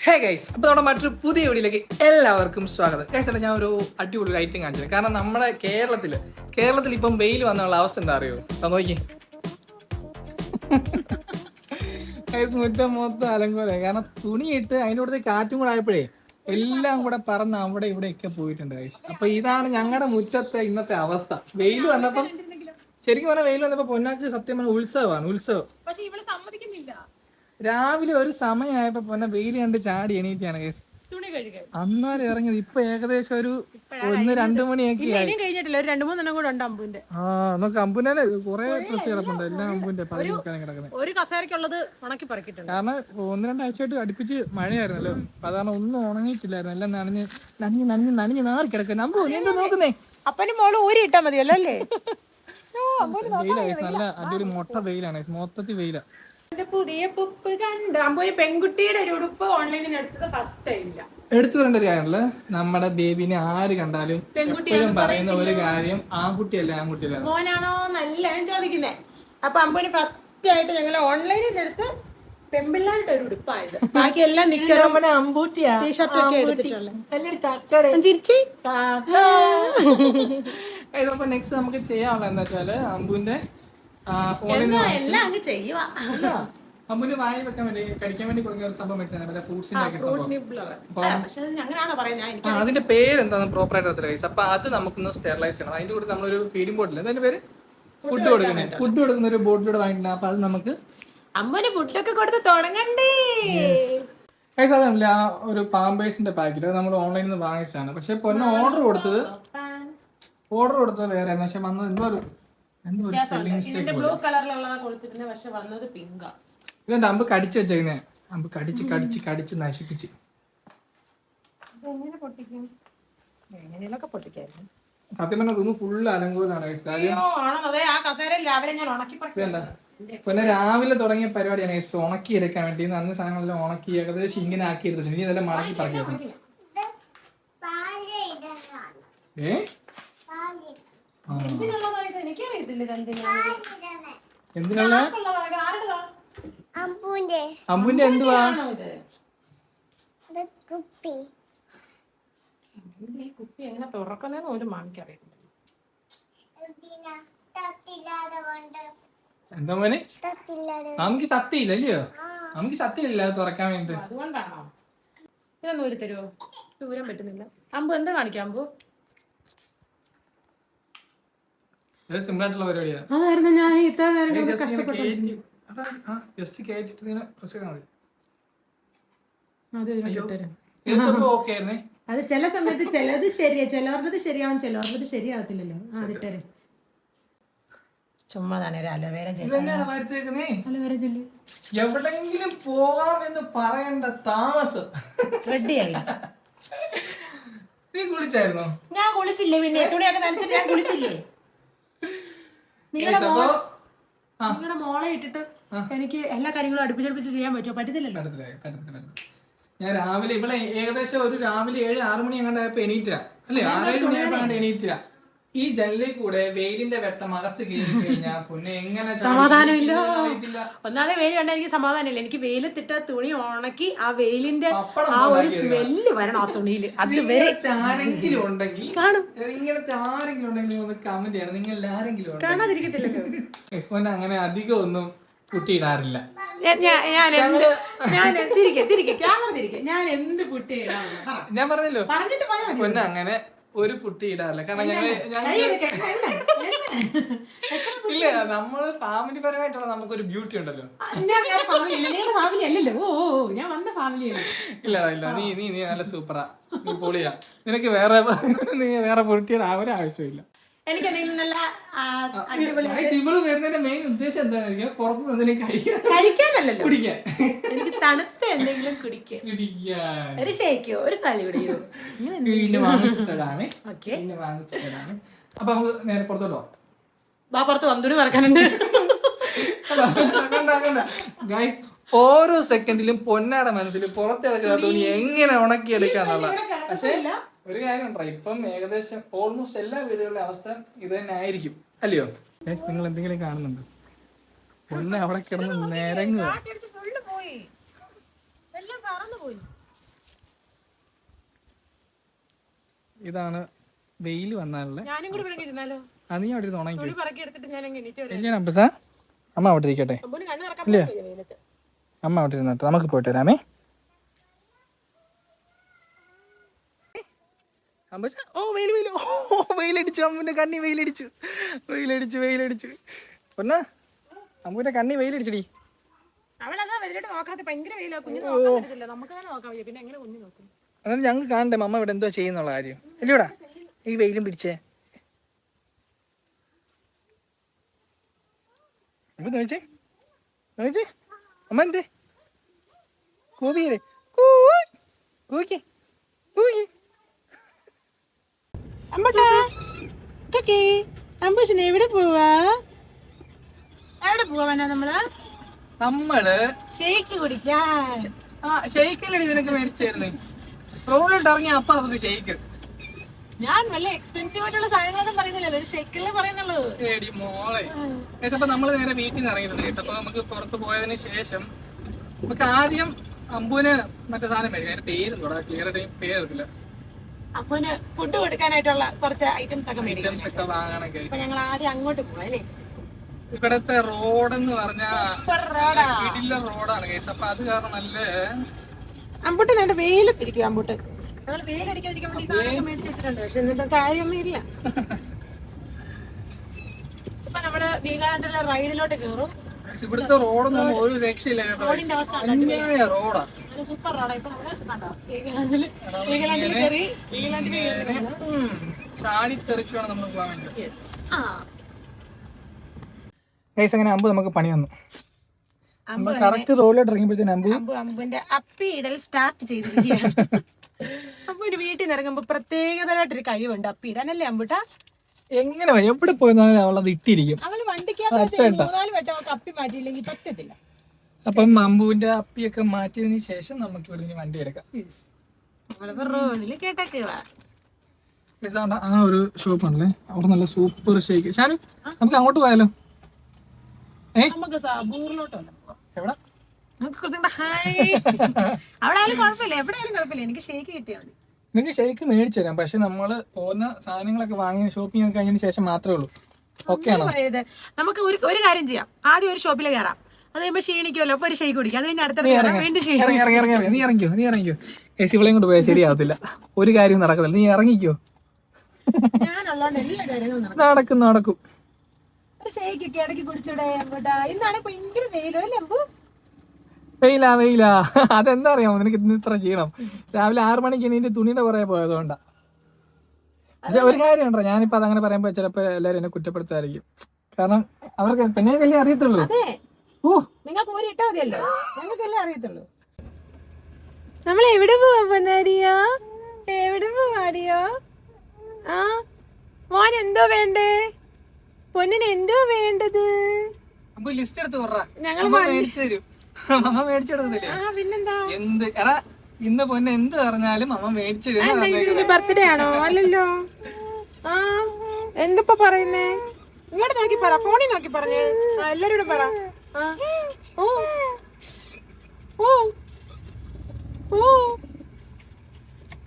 Hey guys, അപ്പോൾ നമ്മുടെ മറ്റൊരു പുതിയ വീഡിയോയിലേക്ക് എല്ലാവർക്കും സ്വാഗതം. ഗൈസ്, ഞാൻ ഒരു അടിപൊളി ഐറ്റം കാണിച്ചത്. കാരണം നമ്മുടെ കേരളത്തിൽ ഇപ്പം വെയിൽ വന്നുള്ള അവസ്ഥ എന്താ അറിയോ? നോക്കി ഗൈസ്, മുറ്റം മൊത്തം അലങ്കോലം. കാരണം തുണിയിട്ട് അതിൻ്റെ കൂടെ കാറ്റും കൂടെ ആയപ്പോഴേ എല്ലാം കൂടെ പറന്ന് അവിടെ ഇവിടെയൊക്കെ പോയിട്ടുണ്ട് ഗൈസ്. അപ്പൊ ഇതാണ് ഞങ്ങളുടെ മുറ്റത്തെ ഇന്നത്തെ അവസ്ഥ. വെയിൽ വന്നപ്പം ശരിക്കും പറഞ്ഞാൽ വെയിൽ വന്നപ്പോ പൊന്നാക്ക് സത്യം പറഞ്ഞ ഉത്സവം. രാവിലെ ഒരു സമയമായപ്പോ പൊന്നെ വെയിൽ കണ്ട് ചാടി എണീറ്റാണ് കേസ്. അന്നേരം ഇറങ്ങിയത് ഇപ്പൊ ഏകദേശം ഒരു 1-2 മണിയൊക്കെ നമുക്ക് അമ്പുനെ കുറെ ഡ്രസ് കിടപ്പുണ്ട്. എല്ലാം അമ്പുന്റെ കിടക്കുന്നത്. കാരണം 1-2 ആഴ്ചയായിട്ട് അടുപ്പിച്ച് മഴയായിരുന്നല്ലോ. അതാണ് ഒന്നും ഉണങ്ങിയിട്ടില്ലായിരുന്നു. എല്ലാം നനഞ്ഞ് നാറി കിടക്കുന്നത്. അമ്പു നീ എന്താ നോക്കുന്നേ? അപ്പനും മോള് ഊരി ഇട്ടാ മതിയല്ലോ അല്ലേ? വെയിലാണ്, നല്ല അടിപൊളി മൊട്ട വെയിലാണ്, മൊത്തത്തിൽ വെയിലാ. പുതിയ പുപ്പ് കണ്ട് അമ്പോ ഒരു പെൺകുട്ടിയുടെ ഒരു ഉടുപ്പ് ഓൺലൈനിൽ എടുത്തത് ഫസ്റ്റ് ടൈമില്ല. എടുത്തു പറയേണ്ട ഒരു കാര്യമല്ല, നമ്മുടെ ബേബിനെ ആര് കണ്ടാലും എപ്പോഴും പറയുന്ന ഒരു കാര്യം, ആൺകുട്ടിയല്ല മോനാണോ നല്ല ചോദിക്കുന്നേ. അപ്പൊ അമ്പുന് ഫസ്റ്റ് ആയിട്ട് ഞങ്ങൾ ഓൺലൈനിൽ എടുത്ത് പെൺപിള്ളേരുടെ ഒരു ഉടുപ്പായത്. ബാക്കി എല്ലാം നിക്കറും ടീഷർട്ടും ഒക്കെ എടുത്തിട്ടുള്ളത്. നെക്സ്റ്റ് നമുക്ക് ചെയ്യാനുള്ള എന്താ വെച്ചാല് അമ്പുന്റെ അമ്പുന് വായി വെക്കാൻ വേണ്ടി കടിക്കാൻ വേണ്ടി കൊടുക്കുന്ന ഒരു സംഭവം വെച്ചാൽ ഫ്രൂട്ട്സിന്റെ സംഭവം. അതിന്റെ പേര് എന്താണെന്ന് പ്രോപ്പർ ആയിട്ട് അറിയില്ല. അപ്പൊ അത് നമുക്കൊന്ന് സ്റ്റെറിലൈസ് ചെയ്യണം. അതിന്റെ കൂടെ നമ്മളൊരു ഫീഡിംഗ് ബോട്ടിൽ അതിന്റെ പേര് ഫുഡ് കൊടുക്കുന്ന ഒരു ബോട്ടിലൂടെ വാങ്ങിക്കണം. അപ്പൊ അത് നമുക്ക് അമ്മന് ഫുഡൊക്കെ കൊടുത്ത് തുടങ്ങണ്ടേ. അതല്ല, ആ ഒരു പാമ്പേഴ്സിന്റെ പാക്കറ്റ് നമ്മൾ ഓൺലൈനിൽ നിന്ന് വാങ്ങിച്ചതാണ്. പക്ഷെ പൊന്നെ ഓർഡർ കൊടുത്തത് വേറെ, പക്ഷെ വന്നത് എന്തോ ഒരു സ്പെല്ലിംഗ് മിസ്റ്റേക്ക്. ഇതെന്താ അമ്പ് കടിച്ചു വെച്ചേക്കുന്നേ? അമ്പ് കടിച്ച് നശിപ്പിച്ച്. സത്യം പറഞ്ഞ റൂം ഫുള്ള് അലങ്കോലാണ്. പിന്നെ രാവിലെ തുടങ്ങിയ പരിപാടിയാണ് ഉണക്കി എടുക്കാൻ വേണ്ടി. അന്ന് സാധനങ്ങളെല്ലാം ഉണക്കി ഏകദേശം ഇങ്ങനെ ആക്കി എടുത്തു. ഇനി ഇതെല്ലാം മടക്കി പറക്കി വെക്കണം. എന്തിനുള്ള അമ്പുന്റെ എന്തുവാ? കുപ്പി എങ്ങനെ തുറക്കുന്നതെന്ന് ഒരു മാമിക്ക് അറിയത്തില്ല. എന്താ മോനെ? നമുക്ക് സത്യമില്ല അല്ലയോ? നമുക്ക് സത്യമില്ല തുറക്കാൻ വേണ്ടി. അതുകൊണ്ടാണോ? ഇതൊന്നും ഒരു തരുമോ? ദൂരം പറ്റുന്നില്ല. അമ്പു എന്താ കാണിക്കാം? അമ്പു സിമ്പിൾ ആയിട്ടുള്ള പരിപാടിയാ. അതായിരുന്നു ഞാൻ ഇത്ര നേരം അത് ചില സമയത്ത് ചിലത് ശരിയാ, ചിലവരുടെ ശരിയാവും, ചിലവരുടെ ശരിയാവത്തില്ലല്ലോ. അതിട്ടേ ചുമ്മാതാണ് അലവേര എവിടെങ്കിലും പോകാമെന്ന് പറയേണ്ട താമസം റെഡിയായി. നീ കുളിച്ചായിരുന്നോ? ഞാൻ കുളിച്ചില്ലേ, പിന്നെ തുണിയൊക്കെ നനച്ചിട്ട് ഞാൻ കുളിച്ചില്ലേ. നിങ്ങളുടെ മോളെ ഇട്ടിട്ട് എനിക്ക് എല്ലാ കാര്യങ്ങളും അടുപ്പിച്ചടുപ്പിച്ച് ചെയ്യാൻ പറ്റുമോ? പറ്റത്തില്ലല്ലോ. ഞാൻ രാവിലെ ഇവിടെ ഏകദേശം ഒരു രാവിലെ 7-6 മണി അങ്ങോട്ടായപ്പോ എണീറ്റാ അല്ലേ? 6-7 മണിയായപ്പോ എണീറ്റാ. ഈ ജനലിൽ കൂടെ വെയിലിന്റെ വെട്ടം അകത്ത് കയറി കഴിഞ്ഞാൽ പിന്നെ എങ്ങനെ സമാധാനമില്ല. ഒന്നാമതെ വെയിൽ കണ്ടാൽ എനിക്ക് സമാധാനമില്ല. എനിക്ക് വെയിലത്തിട്ട തുണി ഉണക്കി ആ വെയിലിന്റെ ആ ഒരു സ്മെല്ല് വരണം ആ തുണിയിൽ. അതുവരെ ആരെങ്കിലും ഉണ്ടെങ്കിൽ കാണും. ഇങ്ങനത്തെ ആരെങ്കിലും ഉണ്ടെങ്കിൽ ഒന്ന് കമന്റ് ചെയ്യണം. നിങ്ങൾ ആരെങ്കിലും കാണാതിരിക്കത്തില്ലല്ലോ. അങ്ങനെ അധികം ഒന്നും കുട്ടിയിടാറില്ല. ഞാൻ പറഞ്ഞല്ലോ പൊന്നെ അങ്ങനെ ഒരു പുട്ടി ഇടാറില്ല. കാരണം ഇല്ല, നമ്മള് ഫാമിലി പരമായിട്ടുള്ള നമുക്കൊരു ബ്യൂട്ടി ഉണ്ടല്ലോ. ഇല്ല നീ നല്ല സൂപ്പറാ, നീ പൊളിയാ. നിനക്ക് വേറെ പുട്ടിയുടെ ആവശ്യമില്ല. എനിക്ക് നല്ല വരുന്നതിന്റെ മെയിൻ ഉദ്ദേശം എന്താ? പുറത്ത് കഴിക്കാനല്ലോ, കുടിക്കാൻ. എനിക്ക് തണുത്ത എന്തെങ്കിലും കുടിക്കാൻ, ഒരു ഷേക്കോ ഒരു കലയുടെയോ വാങ്ങിച്ചിട്ടാണ്. അപ്പൊ നമുക്ക് നേരെ പുറത്തോട്ടോ. പുറത്ത് വന്നൂടി മറക്കാനുണ്ട്. ഓരോ സെക്കൻഡിലും പൊന്നാടെ മനസ്സിൽ പുറത്തെടുക്കുന്ന തുണി എങ്ങനെ ഉണക്കിയെടുക്കാന്നുള്ള. പക്ഷെ ഒരു കാര്യം ഉണ്ടോ, ഇപ്പം ഏകദേശം ഓൾമോസ്റ്റ് എല്ലാ വീടുകളുടെ അവസ്ഥ ഇത് തന്നെ ആയിരിക്കും അല്ലയോ? നിങ്ങൾ എന്തെങ്കിലും കാണുന്നുണ്ടോ? പൊന്നെ അവിടെ കിടന്ന് നിരങ്ങുക. ഇതാണ് വെയിൽ വന്നാലുള്ള. ഞാനും കൂടി ഇവിടെ ഇരുന്നാലോ? നീ അവിടെ ഇരുന്ന് ഉണങ്ങി തുണി പറക്കി എടുത്തിട്ട് ഞാൻ അങ്ങ് എണീറ്റ് വരാം. എല്ലാം അമ്പസാ അമ്മ അവിടെ ഇരിക്കട്ടെ. അമ്പൂന് കണ്ണ് തുറക്കാൻ പറ്റില്ല വെയിലത്ത്. അമ്മ അവിടെ ഇരുന്നിട്ട് നമുക്ക് പോയിട്ട് വരാമേ. അമ്പസാ ഓ വെയിൽ വെയിൽ ഓ വെയിലടിച്ചു. അമ്മുവിന്റെ കണ്ണി വെയിലടിച്ചു വെയിലടിച്ചു വെയിലടിച്ചു. പൊന്നാ അമ്മുവിന്റെ കണ്ണി വെയിലടിച്ചടി. അവളതാ വെയിലോട്ട് നോക്കാത്ത ഭയങ്കര വെയിലാ. കുഞ്ഞിന് നോക്കാൻ പറ്റത്തില്ല. നമുക്ക് തന്നെ നോക്കാൻ വയ്യ. പിന്നെ എങ്ങനെ കുഞ്ഞു നോക്കും? അതായത് ഞങ്ങൾക്ക് കാണണ്ടേ അമ്മ ഇവിടെ എന്തോ ചെയ്യുന്നുള്ള കാര്യം അല്ലൂടാ. ഈ വെയിലും പിടിച്ചേ ഇപ്പൊ നോച്ചേ നോച്ചേ അമ്മ എന്തേ കൂവിയല്ലേ കൂക്കി കൂക്കി. അമ്പട്ടാ കക്കി അമ്പൂശിനെ എവിടെ പോവാ? എവിടെ പോവാ? നമ്മള് ഷേക്ക് കുടിക്കാൻ. ഷെയ്ക്കല്ലേ നിനക്ക് മേടിച്ചായിരുന്നേ. റോഡിലോട്ട് ഇറങ്ങിയ അപ്പ നമുക്ക് ഷെയ്ക്ക്. ഞാൻ നല്ല എക്സ്പെൻസീവ് ആയിട്ടുള്ള സാധനങ്ങളൊന്നും പറയുന്നില്ലല്ലോ, ഒരു ഷേക്കല്ലേ പറയുന്നുള്ളൂ. ഏടി മോളെ. അപ്പൊ നമ്മള് നേരെ വീട്ടിൽ നിന്ന് ഇറങ്ങിയിട്ടുണ്ട്. അപ്പൊ നമുക്ക് പുറത്ത് പോയതിന് ശേഷം നമുക്ക് ആദ്യം അമ്പൂന് മറ്റേ സാധനം മേടിക്കാം. അതിന്റെ പേരും ക്ലിയർ പേരില്ല. അപ്പൂന് ഫുഡ് കൊടുക്കാനായിട്ടുള്ള കുറച്ച് ഐറ്റംസ് ഒക്കെ മേടിക്കാം. ഐറ്റംസ് ഒക്കെ വാങ്ങണം. അപ്പൊ ഞങ്ങൾ ആദ്യം അങ്ങോട്ട് പോവാം അല്ലേ? ഇവിടത്തെ റോഡെന്ന് പറഞ്ഞാൽ റോഡാണ് കേസ്. അപ്പൊ അത് കാരണം നല്ല അമ്പൂട്ട് നേണ്ട വെയിലത്തിരിക്കും. അമ്പൂട്ട് ഞങ്ങൾ വെയിലടിക്കാതിരിക്കാൻ വേണ്ടി സാധനം മേടിച്ച് വെച്ചിട്ടുണ്ട്. പക്ഷെ എന്നിട്ട് കാര്യമൊന്നും ഇല്ല. ഇപ്പൊ നമ്മള് വീഗാലാൻഡിലെ റൈഡിലോട്ട് കയറും. ഇവിടുത്തെ റോഡൊന്നും ഒരു രക്ഷയില്ല കേട്ടോ. റോഡിന്റെ അവസ്ഥ റോഡാ സൂപ്പർ റോഡാ. ഇപ്പൊ നമ്മള് കണ്ടോ വീഗാലാൻഡിൽ കയറി ചാടി തെറിച്ച് വേണം നമ്മൾ പോകാൻ വേണ്ടി. ഗൈസ് അങ്ങനെ അമ്പു നമുക്ക് പണി വന്നു. കറക്റ്റ് റോഡിലോട്ട് ഇറങ്ങിയപ്പോഴത്തേന് അമ്പുവിന്റെ അപ്പി ഇടൽ സ്റ്റാർട്ട് ചെയ്തിരിക്കുകയാണ്. അമ്പുവിന് വീട്ടിൽ നിന്ന് ഇറങ്ങുമ്പോ പ്രത്യേകതരായിട്ടൊരു കഴിവുണ്ട് അപ്പി ഇടാനല്ലേ അമ്പുട്ടാ? എങ്ങനെ എവിടെ പോയെന്നാലും അവളത് ഇട്ടിരിക്കും. അവള് വണ്ടിക്കകത്ത് 3-4 വട്ടം അവൾക്ക് അപ്പി മാറ്റിയില്ലെങ്കിൽ പറ്റത്തില്ല. അപ്പം അമ്പുവിന്റെ അപ്പിയൊക്കെ മാറ്റിയതിന് ശേഷം നമുക്ക് ഇവിടെ വണ്ടി എടുക്കാം. റോഡില് കേട്ടേക്കുവാ. ആ ഒരു ഷോപ്പ് ആണല്ലേ, അവിടെ നല്ല സൂപ്പർ ഷേക്ക്. ഷാനു നമുക്ക് അങ്ങോട്ട് പോയാലോ? നമുക്ക് സാബൂറിലോട്ടല്ല എവിടെ? അവിടെ ആയാലും കുഴപ്പമില്ല, എവിടെയായാലും കുഴപ്പമില്ല. എനിക്ക് ഷേക്ക് കിട്ടിയാൽ മതി. നിനക്ക് ഷേക്ക് മേടിച്ചു തരാം. പക്ഷെ നമ്മള് പോകുന്ന സാധനങ്ങളൊക്കെ വാങ്ങി ഷോപ്പിംഗ് ഒക്കെ കഴിഞ്ഞതിന് ശേഷം മാത്രമേ ഉള്ളൂ. ഓക്കെ ആണോ? നമുക്ക് ഒരു കാര്യം ചെയ്യാം. ആദ്യം ഒരു ഷോപ്പിൽ കയറാം. അത് കഴിയുമ്പോ ക്ഷീണിക്കുമല്ലോ, അപ്പൊ ഒരു ഷേക്ക് കുടിക്കാം. അത് കഴിഞ്ഞ് അടുത്ത നീ ഇറങ്ങിക്കോ. ഇവളെയും കൊണ്ട് പോയാൽ ശരിയാവത്തില്ല. ഒരു കാര്യം നടക്കുന്നില്ല. നീ ഇറങ്ങിക്കോ. ഞാനുള്ളതുകൊണ്ട് എല്ലാ കാര്യങ്ങളും നടക്കും. ഒരു ഷേക്ക് ഒക്കെ ഇടയ്ക്ക് കുടിച്ചൂടെ? ഇന്നാണ് ഭയങ്കര വെയിലോ അല്ലേ അമ്പു? വെയിലാ. അതെന്താ അറിയാമോ നിനക്ക് ഇന്ന് ഇത്ര ക്ഷീണം? രാവിലെ 6 മണിക്ക് എണീറ്റ് തുണിയുടെ പുറകെ പോയതുകൊണ്ടാ. പക്ഷെ ഒരു കാര്യം ഉണ്ടോ, ഞാനിപ്പോ അതങ്ങനെ പറയുമ്പോ ചിലപ്പോ എല്ലാരും എന്നെ കുറ്റപ്പെടുത്തായിരിക്കും. കാരണം അവർക്ക് പെണ്ണുങ്ങൾക്കല്ലേ അറിയത്തുള്ളൂ. നിങ്ങൾക്ക് ഊരി ഇട്ടാ മതിയല്ലോ, ഞങ്ങൾക്കല്ലേ അറിയത്തുള്ളൂ. നമ്മൾ എവിടെ പോവാ പൊന്നാരിയോ? എവിടെ പോവാടിയോ? മോൻ എന്തോ വേണ്ടേ? പൊന്നിന് എന്തോ വേണ്ടത്? ലിസ്റ്റ് എടുത്ത് ഞങ്ങൾ പിന്നെന്താ എന്ത് എടാ ഇന്ന് പൊന്നെ എന്ത് പറഞ്ഞാലും അമ്മ മേടിച്ചു തരും. ബർത്ത്ഡേ ആണോ? അല്ലല്ലോ. എന്തിപ്പോ പറയുന്നേ? ഇങ്ങോട്ട് നോക്കി പറ, ഫോണിൽ നോക്കി പറഞ്ഞേ. എല്ലാരോടും പറ.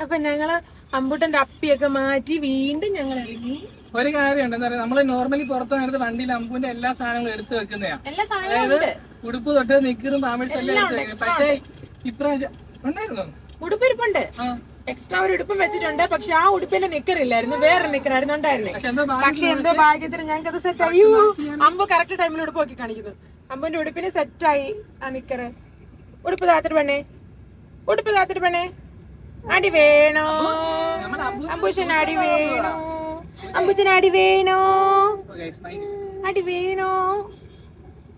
അപ്പൊ ഞങ്ങള് അമ്പൂട്ടന്റെ അപ്പിയൊക്കെ മാറ്റി വീണ്ടും ഞങ്ങൾ ഇറങ്ങി. ഒരു കാര്യമുണ്ട്, എന്താ പറയാ, നമ്മള് നോർമലി പുറത്തു നേരത്തെ വണ്ടിയിൽ അമ്പൂന്റെ എല്ലാ സാധനങ്ങളും എടുത്തു വെക്കുന്നതാ. അതായത് ഉടുപ്പ് തൊട്ട് നിക്കറും പാമ്പേഴ്സ് എല്ലാം എടുത്ത് വെക്കുന്നത്. പക്ഷെ ഇപ്രാവശ്യം ഉണ്ടായിരുന്നു ഉടുപ്പിരിപ്പുണ്ട്. എക്സ്ട്രാ ഒരു ഉടുപ്പും വെച്ചിട്ടുണ്ട്. പക്ഷെ ആ ഉടുപ്പിന്റെ നിക്കറില്ലായിരുന്നു, വേറെ നിക്കറായിരുന്നു ഉണ്ടായിരുന്നേ. പക്ഷെ എന്തോ ഭാഗ്യത്തിന് ഞങ്ങൾക്ക് അത് സെറ്റ് ആയി. അമ്പു കറക്റ്റ് ടൈമിൽ ഉടുപ്പ് നോക്കി കാണിക്കുന്നു. അമ്പുന്റെ ഉടുപ്പിന് സെറ്റായി ആ നിക്കറ്. ഉടുപ്പ് താത്തിട്ട് പെണ്ണേ, അടി വേണോ? അമ്പൂച്ചന് അടി വേണോ? അമ്പൂച്ചന് അടി വേണോ?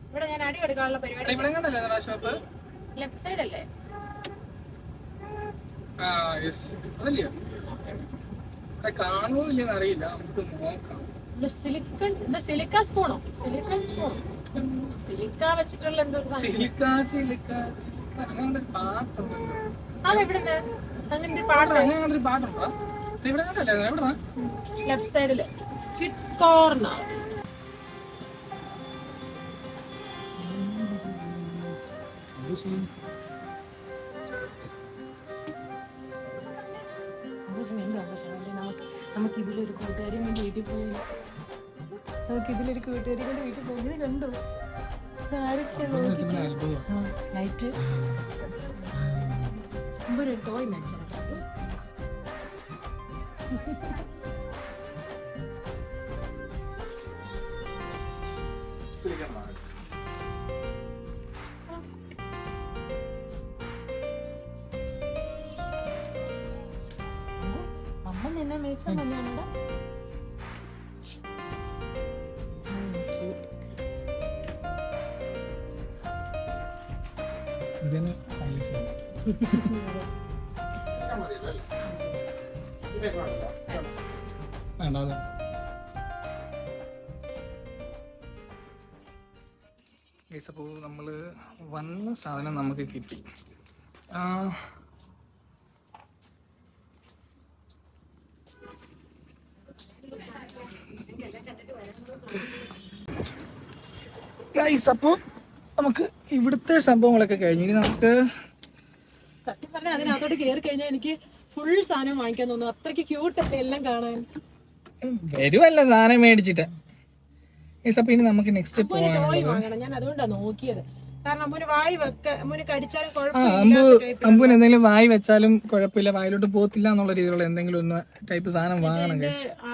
ഇവിടെ ഞാൻ അടി എടുക്കാനുള്ള പരിപാടി. ലെഫ്റ്റ് സൈഡ് അല്ലേ? അറിയില്ല, നമുക്ക് നോക്കാം. സിലിക്ക സ്പൂണോ? സിലിക്ക വെച്ചിട്ടുള്ള എന്തോ അതെവിടുന്ന്? അങ്ങനെ ഒരു പാട്ടുണ്ടോ? ലെഫ്റ്റ് സൈഡില് കിഡ്സ് കോർണർ. ആഘോഷം എന്ത് ആഘോഷമാണ്. നമുക്ക് ഇതിലൊരു കൂട്ടുകാരിയും കൊണ്ട് വീട്ടിൽ പോകുന്നു. നമുക്കിതിലൊരു കൂട്ടുകാരിയും കൊണ്ട് വീട്ടിൽ പോകുന്നത് കണ്ടു. ആരൊക്കെയാ നോക്കിട്ട് ലൈറ്റ് ഒരു ടോയ് മേടിച്ചു. അമ്മ നിന്നെ മേടിച്ചാൽ മതിയാണോ? വേണ്ട ഗൈസ്. അപ്പോൾ നമ്മൾ വന്ന സാധനം നമുക്ക് കിട്ടി. ഗൈസ് അപ്പോൾ നമുക്ക് ഇവിടുത്തെ സംഭവങ്ങളൊക്കെ കഴിഞ്ഞു. ഇനി നമുക്ക് സത്യം പറഞ്ഞാൽ അതിനകത്തോട്ട് കയറി കഴിഞ്ഞാൽ എനിക്ക് ഫുൾ സാധനം വാങ്ങിക്കാൻ തോന്നുന്നു. അത്രയ്ക്ക് ക്യൂട്ടല്ലേ എല്ലാം കാണാൻ. വരുമല്ല സാധനം മേടിച്ചിട്ട്. അപ്പൊ ഇനി നമുക്ക് നെക്സ്റ്റ് ടോയ് വാങ്ങണം. ഞാൻ അതുകൊണ്ടാണ് നോക്കിയത്. കാരണം അമ്മൂന് വായി അമ്മൂന് കടിച്ചാലും അമ്പൂന് എന്തെങ്കിലും വായി വെച്ചാലും കുഴപ്പമില്ല, വായിലോട്ട് പോകത്തില്ല എന്നുള്ള രീതിയിലുള്ള എന്തെങ്കിലും ഒന്ന് ടൈപ്പ് സാധനം വാങ്ങണം. ആ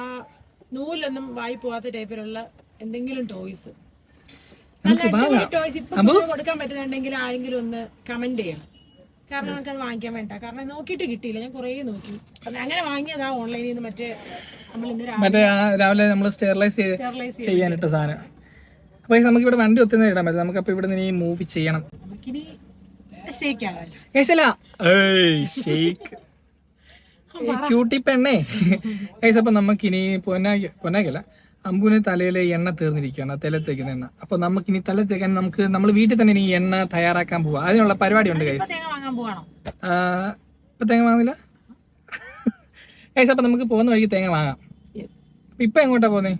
നൂലൊന്നും വായി പോവാത്ത ടൈപ്പിലുള്ള എന്തെങ്കിലും ടോയ്സ് ടോയ്സ് ഇപ്പൊ കൊടുക്കാൻ പറ്റുന്നുണ്ടെങ്കിൽ ആരെങ്കിലും ഒന്ന് കമന്റ് ചെയ്യണം. കാരണം നമുക്കത് വാങ്ങിക്കാൻ വേണ്ട. കാരണം നോക്കിയിട്ട് കിട്ടിയില്ല. ഞാൻ കുറേ നോക്കി. അങ്ങനെ വാങ്ങിയതാ ഓൺലൈനിൽ നിന്ന്. മറ്റേ രാവിലെ നമ്മൾ സ്റ്റെറിലൈസ് ചെയ്യാനിട്ട സാധനം. അപ്പൊ നമുക്ക് ഇവിടെ വണ്ടി ഒത്തുന്ന ഇടാൻ പറ്റും. നമുക്ക് അപ്പൊ ഇവിടെ നിന്ന് മൂവ് ചെയ്യണം. ക്യൂട്ടി പെണ്ണേ. അപ്പൊ നമുക്കിനി പൊന്നാക്കല്ല അമ്പൂന് തലയിലെ എണ്ണ തീർന്നിരിക്കുകയാണ്, തല തേക്കുന്ന എണ്ണ. അപ്പൊ നമുക്കിനി തല തേക്കാൻ നമ്മൾ വീട്ടിൽ തന്നെ ഇനി എണ്ണ തയ്യാറാക്കാൻ പോവാ. അതിനുള്ള പരിപാടി ഉണ്ട് ഗൈസ്. ഇപ്പൊ തേങ്ങ വാങ്ങുന്നില്ല ഗൈസ്. അപ്പൊ നമുക്ക് പോകുന്ന വഴിക്ക് തേങ്ങ വാങ്ങാം. ഇപ്പൊ എങ്ങോട്ടാ പോന്നേ?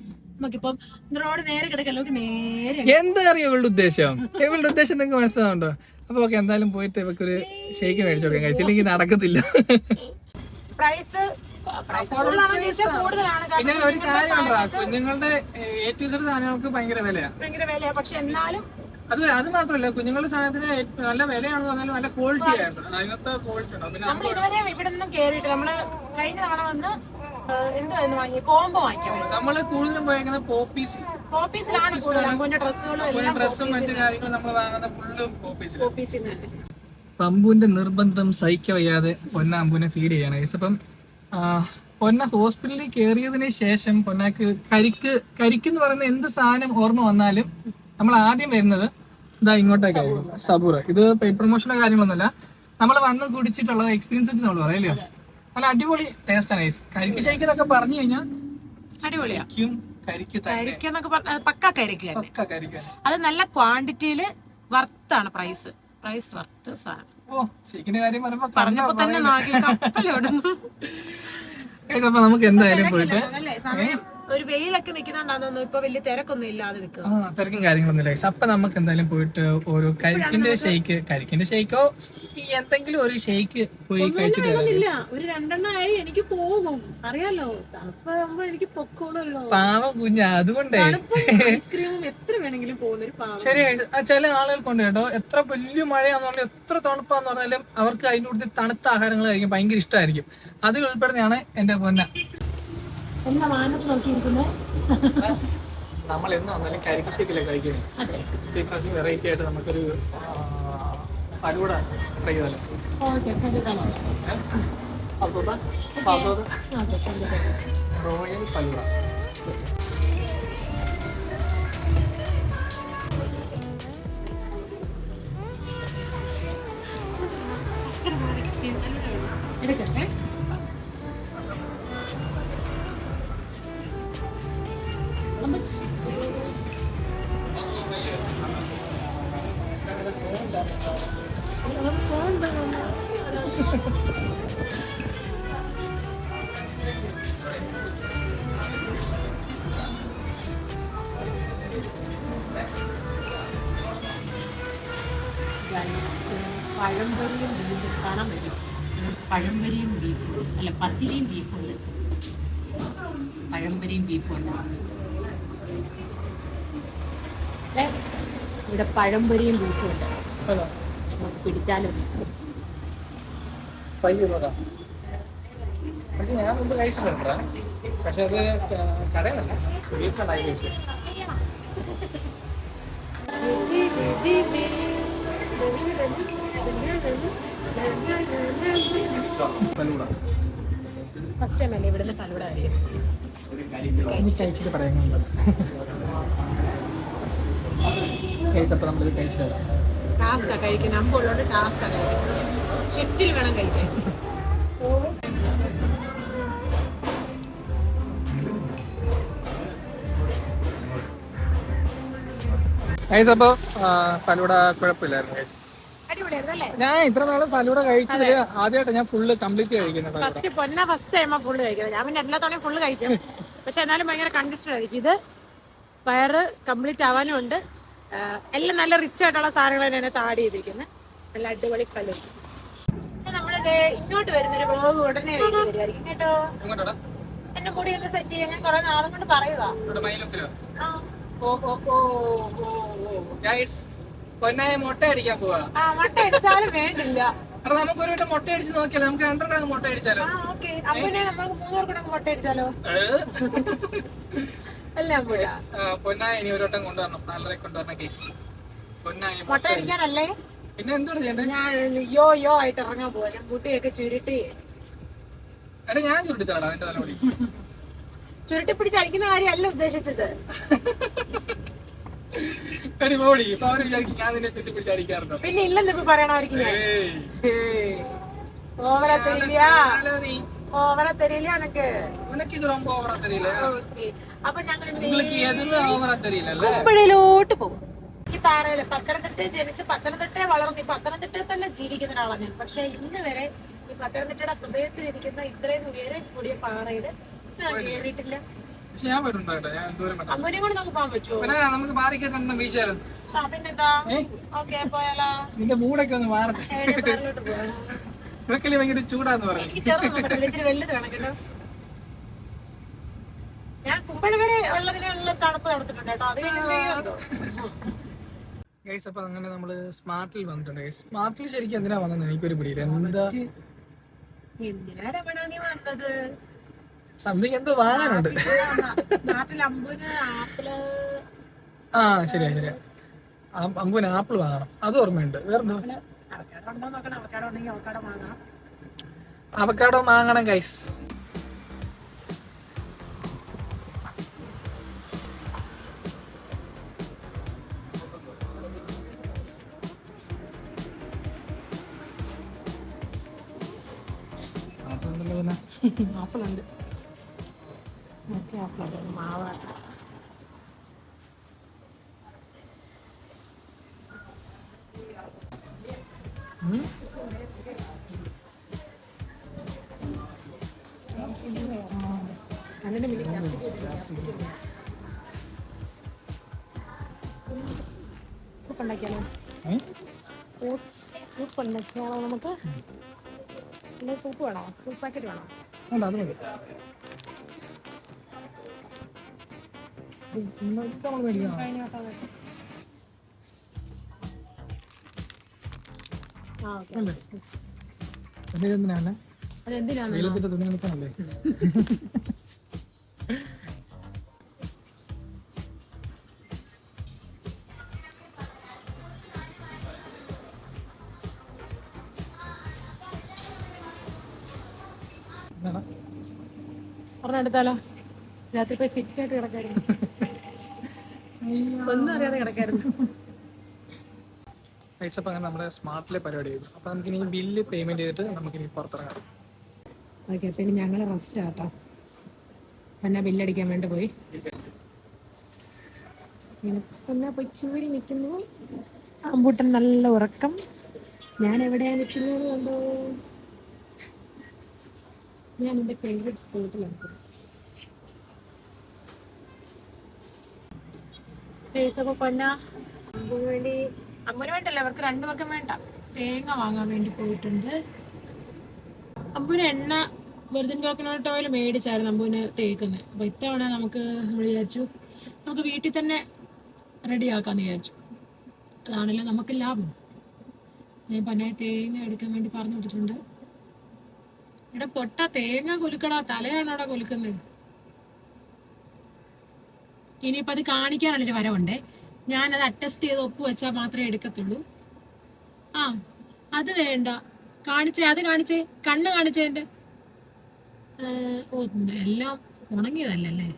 എന്താ അറിയോ ഇവളുടെ ഉദ്ദേശം? ഇവളുടെ ഉദ്ദേശം നിങ്ങൾക്ക് മനസ്സിലാവുണ്ടോ? അപ്പൊ ഓക്കെ, എന്തായാലും പോയിട്ട് ഇവക്കൊരു ഷേക്ക് മേടിച്ചു കൊടുക്കാം ഗൈസ്. ഇല്ലെങ്കിൽ നടക്കത്തില്ല. പിന്നെ ഒരു കാര്യമുണ്ടോ, കുഞ്ഞുങ്ങളുടെ A to Z സാധനങ്ങൾക്ക് ഭയങ്കര വിലയാ. പക്ഷെ എന്നാലും അത് മാത്രമല്ല, കുഞ്ഞുങ്ങളുടെ സാധനത്തിന് നല്ല വിലയാണെന്ന് പറഞ്ഞാൽ നല്ല ക്വാളിറ്റി ആണ്. അതിനകത്ത് ക്വാളിറ്റി ഉണ്ടോ? പിന്നെ നമ്മൾ ഇതുവരെ ഇവിടെ നിന്നും കേറിയിട്ട് നമ്മള് കഴിഞ്ഞ തവണ വന്ന് എന്തായിരുന്നു വാങ്ങിയ കോംബോ വാങ്ങിക്കാൻ. നമ്മള് കൂടുതലും പോയേക്കുന്നത് പോപ്പീസിലാണ് കൂടുതൽ ഡ്രസ്സും മറ്റു കാര്യങ്ങളും നമ്മൾ വാങ്ങുന്ന ഫുള്ളും പോപ്പീസിലാണ്. അമ്പുവിന്റെ നിർബന്ധം സഹിക്ക വയ്യാതെ പൊന്ന അമ്പുവിനെ ഫീഡ് ചെയ്യാണ്. അപ്പം പൊന്ന ഹോസ്പിറ്റലിൽ കയറിയതിന് ശേഷം പൊന്നക്ക് കരിക്കെന്ന് പറയുന്ന എന്ത് സാധനം ഓർമ്മ വന്നാലും നമ്മൾ ആദ്യം വരുന്നത് ഇതാ ഇങ്ങോട്ടേക്കായിരുന്നു. സബൂറ. ഇത് പെയ്ഡ് പ്രൊമോഷന്റെ കാര്യങ്ങളൊന്നുമല്ല, നമ്മൾ വന്ന് കുടിച്ചിട്ടുള്ള എക്സ്പീരിയൻസ് വെച്ച് നമ്മൾ പറയല്ലേ. നല്ല അടിപൊളി ടേസ്റ്റ് ആണ്. കരിക്ക് ഷേക്ക് എന്നൊക്കെ പറഞ്ഞു കഴിഞ്ഞാൽ അടിപൊളിയാക്കും. പക്ക കരിക്ക് അത് നല്ല ക്വാണ്ടിറ്റിയില് വർത്താണ്. പ്രൈസ് വർത്ത് സാധനം. പറഞ്ഞപ്പോ തന്നെ കപ്പലോടുന്നു. അപ്പൊ നമുക്ക് എന്തായാലും പോയിട്ട് ഒരു വെയിലൊക്കെ നിൽക്കുന്നുണ്ടാകുന്നു. ഇപ്പൊ വലിയ തിരക്കൊന്നും ഇല്ലാതെ തിരക്കും കാര്യങ്ങളൊന്നും ഇല്ല. അപ്പൊ നമുക്ക് എന്തായാലും പോയിട്ട് ഓരോ കരിക്കിന്റെ ഷേക്കോ എന്തെങ്കിലും ഒരു ഷേക്ക് പോയി കഴിച്ചിട്ട് ഒരു 2 എനിക്ക് പോകും. അറിയാലോ, തണുപ്പാകുമ്പോ എനിക്ക് പൊക്കോളല്ലോ. പാവം കുഞ്ഞ, അതുകൊണ്ടേ ഐസ്ക്രീമും എത്ര വേണമെങ്കിലും പോകുന്ന ഒരു പാവം. ശരി, ചില ആളുകൾക്കുണ്ട് കേട്ടോ, എത്ര വലിയ മഴയാന്ന് പറഞ്ഞാൽ എത്ര തണുപ്പാന്ന് പറഞ്ഞാലും അവർക്ക് അതിൻ്റെ കൂടുതൽ തണുത്ത ആഹാരങ്ങളായിരിക്കും ഭയങ്കര ഇഷ്ടമായിരിക്കും. അതിൽ ഉൾപ്പെടുന്നതാണ് എന്റെ പൊന്ന. എന്താ മാനത്ത് നോക്കിയിരിക്കുന്നത്? നമ്മൾ എന്ന് വന്നാലും കരിക്ക് ഷേക്കിലെ കഴിക്കുന്നത്. ഈ പ്രാവശ്യം വെറൈറ്റി ആയിട്ട് നമുക്കൊരു ഫലൂഡ ട്രൈ ചെയ്താലോ? റോയൽ ഫലൂഡ. എടുക്കട്ടെ. പഴംപൊരിയും ബീഫും കാണാൻ പറ്റും. പഴംപൊരിയും ബീഫും അല്ല പത്തിരിയും ബീഫുണ്ട്, പഴംപൊരിയും ബീഫുണ്ട്. ഇവിടെ പഴംപൊരിയും ബീഫുണ്ട്, നമുക്ക് പിടിച്ചാലും. പക്ഷെ ഞാൻ മുമ്പ് കഴിച്ചിട്ടുണ്ട്, പക്ഷെ അത് കടയിലല്ല, വീട്ടിലുണ്ടായി കഴിച്ചു. ഫസ്റ്റ് ടൈം അല്ലേ ഇവിടുന്ന് ഫലൂഡ കഴിച്ചിട്ട് പറയുന്നുണ്ട്. കഴിച്ചപ്പോൾ നമ്മൾ കഴിച്ചിട്ട് ടാസ്കാ കഴിക്കുന്നത്, അമ്പുള്ളോണ്ട് ടാസ്കാ കഴിക്കുന്നത്, ഷിഫ്റ്റിൽ വേണം കഴിക്കാൻ. ഗൈസ് അപ്പോൾ ഫലൂഡ കുഴപ്പമില്ലായിരുന്നു ഗൈസ്. അടിപൊളിയായിരുന്നല്ലേ? ഞാൻ ഇത്ര നാളും ഫലൂഡ കഴിച്ചത് ആദ്യമായിട്ട് ഞാൻ ഫുള്ള് കംപ്ലീറ്റ് കഴിക്കുന്നത്. ഫസ്റ്റ് ടൈമാ ഫുള്ള് കഴിക്കുന്നത്. ഞാൻ പിന്നെ എല്ലാ തവണയും ഫുള്ള് കഴിക്കും, പക്ഷെ എന്നാലും ഭയങ്കര കൺജസ്റ്റഡ് ആയിരിക്കും. ഇത് വയറ് കംപ്ലീറ്റ് ആവാനും ഉണ്ട്. എല്ലാം നല്ല റിച്ച് ആയിട്ടുള്ള സാധനങ്ങൾ തന്നെ ആഡ് ചെയ്തിരിക്കുന്നത്. നല്ല അടിപൊളി ഫലം. നമ്മളിത് ഇങ്ങോട്ട് വരുന്നൊരു വ്ലോഗ് ഉടനെ വരുമായിരിക്കും കേട്ടോ. എന്റെ മുടി ഒന്ന് സെറ്റ് ചെയ്യാൻ ഞാൻ കുറെ നാളും കൊണ്ട് പറയുവാ. പൊന്നായ മുട്ട അടിക്കാൻ പോവാ. മുട്ട അടിച്ചാലും വേണ്ടില്ല, നമുക്കൊരു വട്ടം മുട്ട അടിച്ച് നോക്കിയാലോ? നമുക്ക് രണ്ടെണ്ണം മുട്ട അടിച്ചാലോ? അമ്മനെ നമുക്ക് 3 പേർക്കൂടെ മുട്ട അടിച്ചാലോ? എല്ലാം പൊന്നായ ഇനി ഒരു വട്ടം കൊണ്ടുവരണം, നല്ലതായി കൊണ്ടുവരണം കേസ്. പൊന്നായ മുട്ട അടിക്കാനല്ലേ? പിന്നെ എന്താണ് ചെയ്യണ്ടേ? ഞാൻ യോ ആയിട്ട് ഇറങ്ങാൻ പോവാ. ഞാൻ മുട്ടിയൊക്കെ ചുരുട്ടി എടാ ഞാൻ ചുരുട്ടിത്തരാടാ എന്റെ തലമുടി. ചുരുട്ടി പിടിച്ച് അടിക്കുന്ന കാര്യമല്ല ഉദ്ദേശിച്ചത്. പിന്നെ ഇല്ലെന്ന് ഇപ്പൊ പറയണമായിരിക്കും ഞാൻ. ഓവറാ തരില്ല, ഓവറാ തരില്ല എനക്ക്. അപ്പൊ ഞങ്ങൾ കുമ്പഴയിലോട്ട് പോകും. ഈ പാറയില് പത്തനംതിട്ടയിൽ ജനിച്ച് പത്തനംതിട്ടയെ വളർന്ന് ഈ പത്തനംതിട്ടയിൽ തന്നെ ജീവിക്കുന്ന ഒരാളാണ് ഞാൻ. പക്ഷെ ഇന്ന് വരെ ഈ പത്തനംതിട്ടയുടെ ഹൃദയത്തിൽ ഇരിക്കുന്ന ഇത്രയും ഉയരം കൂടിയ പാറയില് ഞാൻ കയറിയിട്ടില്ല. അമ്മൂനെ കൂടെ നമുക്ക് പോകാൻ പറ്റുമോ? പിന്നെന്താ, ഓക്കെ പോയാലോ? നിന്റെ മൂടൊക്കെ ഒന്ന് മാറട്ടെ. ഭയങ്കര ചൂടാന്ന് പറഞ്ഞു. എനിക്ക് ചെറുതൊന്നും പറ്റില്ല, ഇച്ചിരി വലുത് വേണം കേട്ടോ. ഞാൻ കുമ്പഴ വരെ ഉള്ളതിനുള്ള തണുപ്പ് നടത്തുന്നുണ്ട് കേട്ടോ. അത് ഗൈസ് അപ്പൊ അങ്ങനെ നമ്മള് സ്മാർട്ടിൽ വന്നിട്ടുണ്ട്. സ്മാർട്ടിൽ ശരിക്കും എന്തിനാ വന്നത് എനിക്കൊരു പിടിയില്ല. എന്താ എന്തിനാ രമണ നീ വന്നത്? സംതിങ് എന്തോ വാങ്ങാനുണ്ട്. നാട്ടിൽ അമ്പൂന് ആപ്പിള്. ആ ശരിയാ ശരിയാ, അമ്പൂന് ആപ്പിൾ വാങ്ങണം, അത് ഓർമ്മയുണ്ട്. വേറെന്തോ അവക്കാഡോ വാങ്ങണം ഗൈസ്. ആപ്പിളുണ്ട്, മറ്റേ ആപ്പിളുണ്ട്, മാവാട്ട. സൂപ്പ് ഉണ്ടാക്കിയാലോ? സൂപ്പ് ഉണ്ടാക്കിയാലോ നമുക്ക്? സൂപ്പ് വേണോ? സൂപ്പ് പാക്കറ്റ് വേണോ? അത് മതി. അതെന്തിനാണ്? വെയിലത്തിട്ട് തുണി കളിക്കാനല്ലേ? പറഞ്ഞെടുത്താലോ? രാത്രി പോയി ഫിറ്റ് ആയിട്ട് കിടക്കായിരുന്നു, ഒന്നും അറിയാതെ കിടക്കായിരുന്നു. പൈസ അപ്പം അങ്ങനെ നമ്മുടെ സ്മാർട്ടിലെ പരിപാടി ചെയ്തു. അപ്പം നമുക്കിനി ബില്ല് പേയ്മെന്റ് ചെയ്തിട്ട് നമുക്കിനി പുറത്തിറങ്ങാം. ഓക്കെ, പിന്നെ ഞങ്ങൾ റെസ്റ്റ് ആട്ടോ. പിന്നെ ബില്ലടിക്കാൻ വേണ്ടി പോയി. പിന്നെ പൊച്ചൂരി നിൽക്കുന്നു. അമ്പൂട്ടൻ നല്ല ഉറക്കം. ഞാൻ എവിടെയാണ് നിൽക്കുന്നത് കണ്ടോ? ഞാൻ എൻ്റെ ഫേവറേറ്റ് സ്പോട്ടിലാണ്. അമ്മൂന് വേണ്ടല്ലേ, അവർക്ക് 2 പേർക്കും വേണ്ട. തേങ്ങ വാങ്ങാൻ വേണ്ടി പോയിട്ടുണ്ട്. അമ്പൂന് എണ്ണ വെർജിൻ കോക്കനട്ട് ഓയിൽ മേടിച്ചായിരുന്നു അമ്പൂന് തേക്കുന്നത്. അപ്പോൾ ഇത്തവണ നമ്മൾ വിചാരിച്ചു നമുക്ക് വീട്ടിൽ തന്നെ റെഡിയാക്കാമെന്ന് വിചാരിച്ചു. അതാണല്ലോ നമുക്ക് ലാഭം. ഞാൻ പന്നെ തേങ്ങ എടുക്കാൻ വേണ്ടി പറഞ്ഞു വിട്ടിട്ടുണ്ട്. ഇവിടെ പൊട്ട തേങ്ങ കുലുക്കടാ, തലയാണോടാ കുലുക്കുന്നത്. ഇനിയിപ്പോൾ അത് കാണിക്കാനുള്ളൊരു വരവുണ്ടേ. ഞാനത് അറ്റസ്റ്റ് ചെയ്ത് ഒപ്പ് വെച്ചാൽ മാത്രമേ എടുക്കത്തുള്ളൂ. ആ അത് വേണ്ട, അത് കാണിച്ചേ, കണ്ണ് കാണിച്ചേ എൻ്റെ. ഓ എല്ലാം ഉണങ്ങിയതല്ലേ.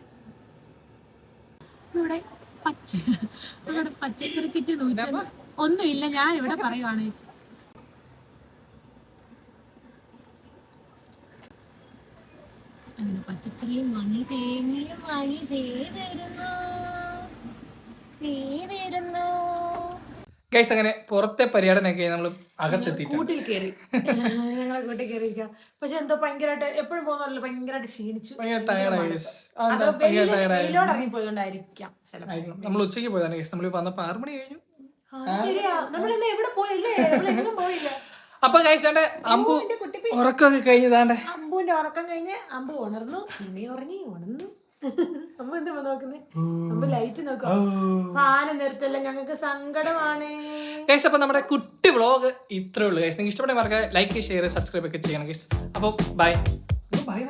ഇവിടെ ഇവിടെ പച്ചക്കറി കിറ്റ് 100 ഒന്നുമില്ല. ഞാൻ ഇവിടെ പറയുവാണ് അങ്ങനെ പച്ചക്കറിയും വാങ്ങി തേങ്ങയും വാങ്ങി വരുന്നു. ഗൈസ് അങ്ങനെ പുറത്തെ പര്യടനമൊക്കെ നമ്മൾ അകത്തെത്തിയിട്ടുണ്ട്. കൂട്ടിൽ കയറി ഞങ്ങളെ കൂട്ടിൽ കയറിയിരിക്കാം. പക്ഷെ എന്തോ ഭയങ്കരമായിട്ട് എപ്പോഴും പോകുന്നല്ലോ ഭയങ്കരമായിട്ട് ക്ഷീണിച്ചു. വെയിലോട് ഇറങ്ങിപ്പോയതുകൊണ്ടായിരിക്കാം ചിലപ്പോൾ. നമ്മൾ ഉച്ചയ്ക്ക് പോയതാണ് ഗൈസ്. നമ്മൾ വന്നപ്പോൾ 6 മണി കഴിഞ്ഞു. ശരിയാ, നമ്മളെന്താ എവിടെ പോയില്ലേ, നമ്മളെങ്ങും പോയില്ല. അപ്പൊ കഴിച്ചാണ്ട് അമ്പു ഉറക്കമൊക്കെ കഴിഞ്ഞതാണ്ട്. അമ്പുവിന്റെ ഉറക്കം കഴിഞ്ഞ് അമ്പു ഉണർന്നു, പിന്നെ ഉണർന്നു. അമ്പു എന്താ നോക്കുന്നേ? അമ്പു ലൈറ്റ് നോക്കാം. ഫാന് നിർത്തല്ല, ഞങ്ങൾക്ക് സങ്കടമാണ്. ഗൈസ് അപ്പൊ നമ്മുടെ കുട്ടി വ്ളോഗ് ഇത്രേ ഉള്ളൂ ഗൈസ്. നിങ്ങൾക്ക് ഇഷ്ടപ്പെട്ട മാർക്ക് ലൈക്ക്, ഷെയർ, സബ്സ്ക്രൈബ് ഒക്കെ ചെയ്യണം ഗൈസ്. അപ്പൊ ബൈ. ബൈ.